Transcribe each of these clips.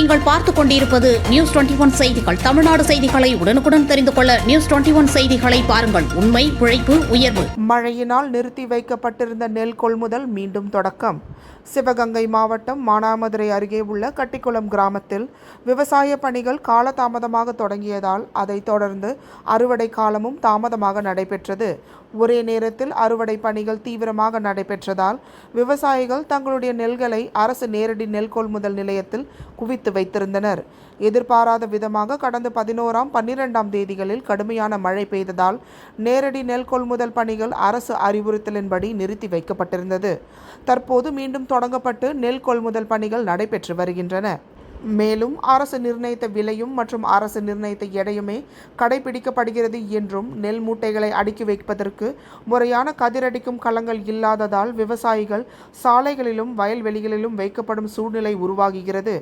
நீங்கள் பார்த்துக் கொண்டிருப்பது நியூஸ் 21 செய்திகள். தமிழ்நாடு செய்திகளை உடனுக்குடன் தெரிந்து கொள்ள நியூஸ் 21 செய்திகளை பாருங்கள். உண்மை, உழைப்பு, உயர்வு. மழையினால் நிறுத்தி வைக்கப்பட்டிருந்த நெல் கொள்முதல் மீண்டும் தொடக்கம். சிவகங்கை மாவட்டம் மானாமதுரை அருகே உள்ள கட்டிக்குளம் கிராமத்தில் விவசாய பணிகள் காலதாமதமாக தொடங்கியதால் அதைத் தொடர்ந்து அறுவடை காலமும் தாமதமாக நடைபெற்றது. ஒரே நேரத்தில் அறுவடை பணிகள் தீவிரமாக நடைபெற்றதால் விவசாயிகள் தங்களுடைய நெல்களை அரசு நேரடி நெல் கொள்முதல் நிலையத்தில் குவித்து வைத்திருந்தனர். எதிர்பாராத விதமாக கடந்த 11ஆம் 12ஆம் தேதிகளில் கடுமையான மழை பெய்ததால் நேரடி நெல் கொள்முதல் பணிகள் அரசு அறிவுறுத்தலின்படி நிறுத்தி வைக்கப்பட்டிருந்தது. தற்போது மீண்டும் தொடங்கப்பட்டு நெல் கொள்முதல் பணிகள் நடைபெற்று வருகின்றன. மேலும் அரசு நிர்ணயித்த விலையும் மற்றும் அரசு நிர்ணயித்த எடையுமே கடைபிடிக்கப்படுகிறது என்றும் நெல் மூட்டைகளை அடுக்கி வைப்பதற்கு முறையான கதிரடிக்கும் களங்கள் இல்லாததால் விவசாயிகள் சாலைகளிலும் வயல்வெளிகளிலும் வைக்கப்படும் சூழ்நிலை உருவாகுகிறது.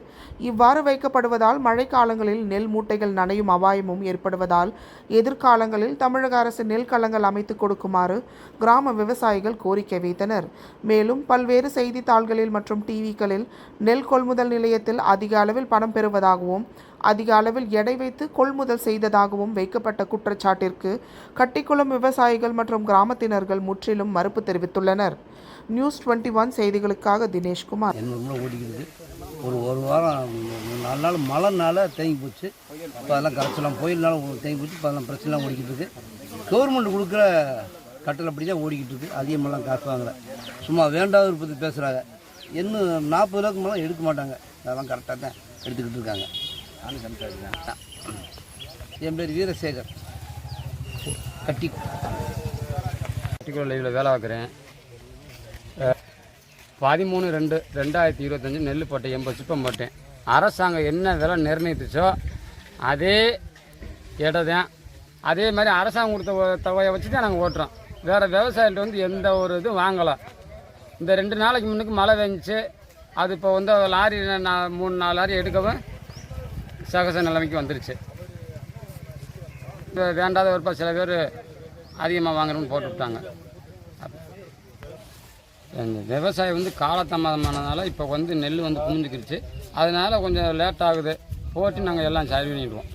இவ்வாறு வைக்கப்படுவதால் மழைக்காலங்களில் நெல் மூட்டைகள் நனையும் அபாயமும் ஏற்படுவதால் எதிர்காலங்களில் தமிழக அரசு நெல் களங்கள் அமைத்துக் கொடுக்குமாறு கிராம விவசாயிகள் கோரிக்கை வைத்தனர். மேலும் பல்வேறு செய்தித்தாள்களில் மற்றும் டிவிக்களில் நெல் கொள்முதல் நிலையத்தில் அதிக அளவில் பணம் பெறுவதாகவும் அதிக அளவில் எடை வைத்து கொள்முதல் செய்ததாகவும் வைக்கப்பட்ட குற்றச்சாட்டிற்கு கட்டிக்குளம் விவசாயிகள் மற்றும் கிராமத்தினர்கள் முற்றிலும் மறுப்பு தெரிவித்துள்ளனர். நியூஸ் 21 செய்திகளுக்காக தினேஷ்குமார். ஓடிக்கிறது ஒரு வாரம் 4 நாள் மழைனால தேங்கி போச்சு. இப்போ அதெல்லாம் கரைச்சலாம் போயிருந்தாலும் தேங்கி போச்சு. இப்போ அதெல்லாம் பிரச்சனைலாம் ஓடிக்கிட்டு இருக்குது. கவர்மெண்ட் கொடுக்குற கட்டளை அப்படி தான் ஓடிக்கிட்டு இருக்குது. அதிகமெல்லாம் காசு வாங்கலை. சும்மா வேண்டாத ஒரு பற்றி பேசுகிறாங்க. இன்னும் 40 ரூபாய்க்கு மேலே எடுக்க மாட்டாங்க. அதெல்லாம் கரெக்டாக தான் எடுத்துக்கிட்டு இருக்காங்க. என் பேர் வீரசேகர். கட்டிக்குளம் லைவில் வேலை பார்க்குறேன். 13/2/2025 நெல் போட்டேன். 80 சிப்பம் போட்டேன். அரசாங்கம் என்ன விலை நிர்ணயித்துச்சோ அதே எடை தான். அதே மாதிரி அரசாங்கம் கொடுத்த தொகையை வச்சு தான் நாங்கள் ஓட்டுறோம். வேறு விவசாயிகிட்ட வந்து எந்த ஒரு இதுவும் வாங்கலாம். இந்த 2 நாளைக்கு முன்னுக்கு மழை பெஞ்சிச்சு. அது இப்போ வந்து லாரி 3-4 லாரி எடுக்கவும் சகச நிலைமைக்கு வந்துருச்சு. இப்போ வேண்டாத ஒரு சில பேர் அதிகமாக வாங்குறோன்னு போட்டு விட்டாங்க. இந்த விவசாயம் வந்து காலதாமதமானதுனால இப்போ வந்து நெல் வந்து குமிஞ்சிக்கிடுச்சு. அதனால் கொஞ்சம் லேட் ஆகுது. போட்டு நாங்கள் எல்லாம் சரி பண்ணிடுவோம்.